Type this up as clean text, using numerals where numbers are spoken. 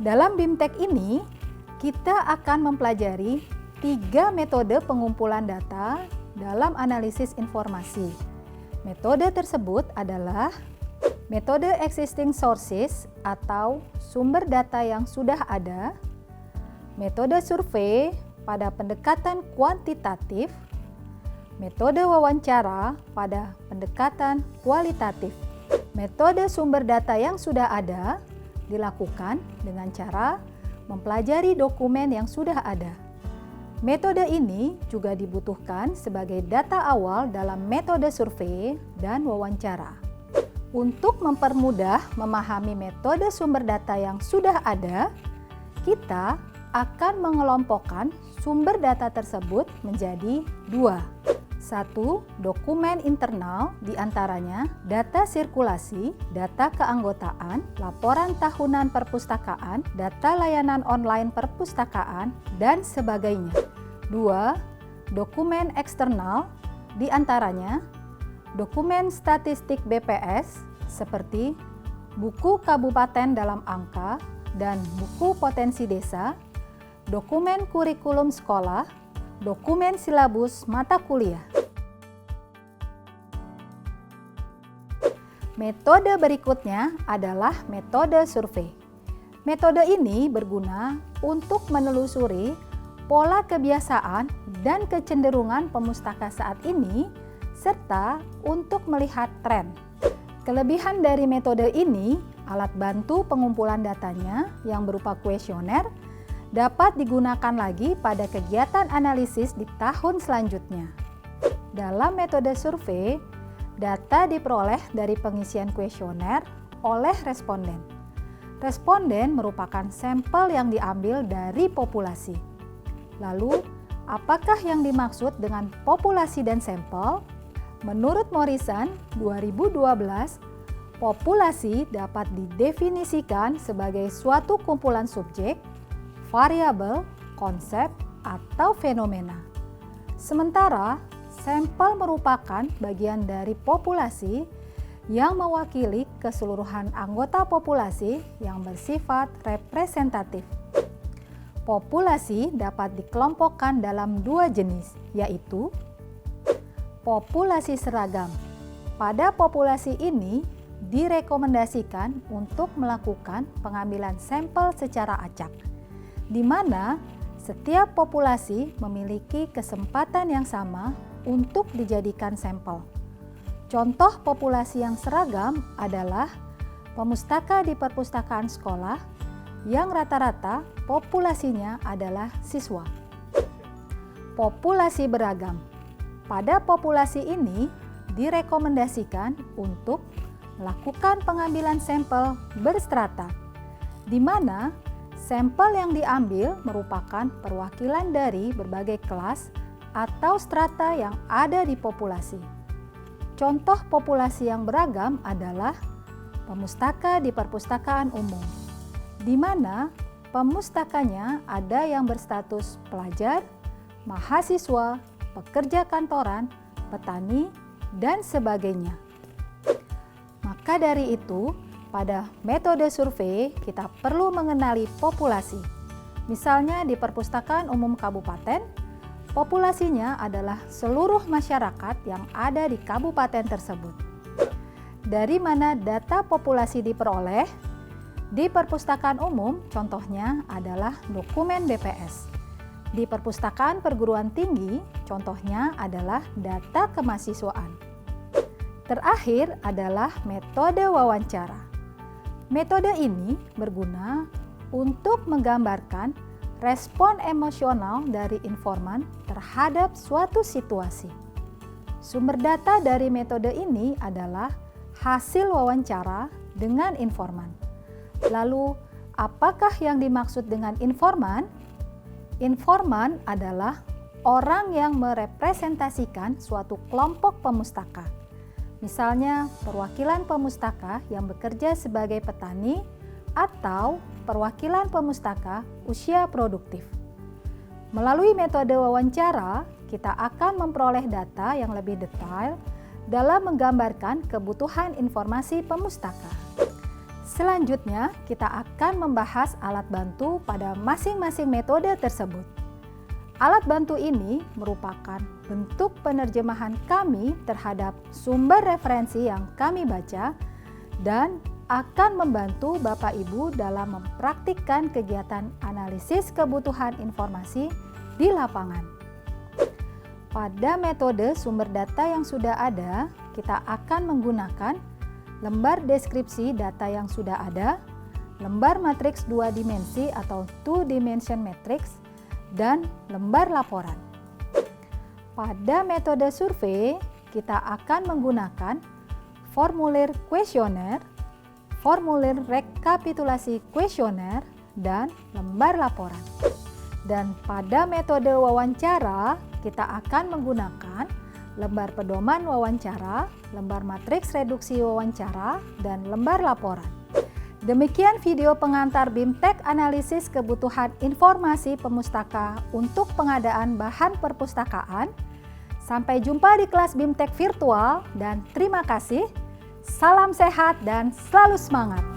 Dalam BIMTEK ini, kita akan mempelajari 3 metode pengumpulan data dalam analisis informasi. Metode tersebut adalah metode existing sources atau sumber data yang sudah ada, metode survei pada pendekatan kuantitatif, metode wawancara pada pendekatan kualitatif. Metode sumber data yang sudah ada dilakukan dengan cara mempelajari dokumen yang sudah ada. Metode ini juga dibutuhkan sebagai data awal dalam metode survei dan wawancara. Untuk mempermudah memahami metode sumber data yang sudah ada, kita akan mengelompokkan sumber data tersebut menjadi 2. 1. Dokumen internal, diantaranya data sirkulasi, data keanggotaan, laporan tahunan perpustakaan, data layanan online perpustakaan, dan sebagainya. 2. Dokumen eksternal, diantaranya dokumen statistik BPS seperti buku kabupaten dalam angka dan buku potensi desa, dokumen kurikulum sekolah, dokumen silabus mata kuliah. Metode berikutnya adalah metode survei. Metode ini berguna untuk menelusuri pola kebiasaan dan kecenderungan pemustaka saat ini, serta untuk melihat tren. Kelebihan dari metode ini, alat bantu pengumpulan datanya yang berupa kuesioner dapat digunakan lagi pada kegiatan analisis di tahun selanjutnya. Dalam metode survei, data diperoleh dari pengisian kuesioner oleh responden. Responden merupakan sampel yang diambil dari populasi. Lalu, apakah yang dimaksud dengan populasi dan sampel? Menurut Morrison, 2012, populasi dapat didefinisikan sebagai suatu kumpulan subjek, variabel, konsep, atau fenomena. Sementara, sampel merupakan bagian dari populasi yang mewakili keseluruhan anggota populasi yang bersifat representatif. Populasi dapat dikelompokkan dalam 2 jenis, yaitu populasi seragam. Pada populasi ini direkomendasikan untuk melakukan pengambilan sampel secara acak, di mana setiap populasi memiliki kesempatan yang sama untuk dijadikan sampel. Contoh populasi yang seragam adalah pemustaka di perpustakaan sekolah yang rata-rata populasinya adalah siswa. Populasi beragam. Pada populasi ini direkomendasikan untuk melakukan pengambilan sampel berstrata, di mana sampel yang diambil merupakan perwakilan dari berbagai kelas atau strata yang ada di populasi. Contoh populasi yang beragam adalah pemustaka di perpustakaan umum, di mana pemustakanya ada yang berstatus pelajar, mahasiswa, pekerja kantoran, petani, dan sebagainya. Maka dari itu, pada metode survei kita perlu mengenali populasi. Misalnya di perpustakaan umum kabupaten, populasinya adalah seluruh masyarakat yang ada di kabupaten tersebut. Dari mana data populasi diperoleh? Di perpustakaan umum, contohnya adalah dokumen BPS. Di perpustakaan perguruan tinggi, contohnya adalah data kemahasiswaan. Terakhir adalah metode wawancara. Metode ini berguna untuk menggambarkan respon emosional dari informan terhadap suatu situasi. Sumber data dari metode ini adalah hasil wawancara dengan informan. Lalu, apakah yang dimaksud dengan informan? Informan adalah orang yang merepresentasikan suatu kelompok pemustaka. Misalnya, perwakilan pemustaka yang bekerja sebagai petani atau perwakilan pemustaka usia produktif. Melalui metode wawancara, kita akan memperoleh data yang lebih detail dalam menggambarkan kebutuhan informasi pemustaka. Selanjutnya, kita akan membahas alat bantu pada masing-masing metode tersebut. Alat bantu ini merupakan bentuk penerjemahan kami terhadap sumber referensi yang kami baca dan akan membantu Bapak Ibu dalam mempraktikkan kegiatan analisis kebutuhan informasi di lapangan. Pada metode sumber data yang sudah ada, kita akan menggunakan lembar deskripsi data yang sudah ada, lembar matriks 2 dimensi atau two-dimension matrix, dan lembar laporan. Pada metode survei, kita akan menggunakan formulir kuesioner, formulir rekapitulasi kuesioner, dan lembar laporan. Dan pada metode wawancara, kita akan menggunakan lembar pedoman wawancara, lembar matriks reduksi wawancara, dan lembar laporan. Demikian video pengantar BIMTEK Analisis Kebutuhan Informasi Pemustaka untuk pengadaan bahan perpustakaan. Sampai jumpa di kelas BIMTEK virtual dan terima kasih. Salam sehat dan selalu semangat!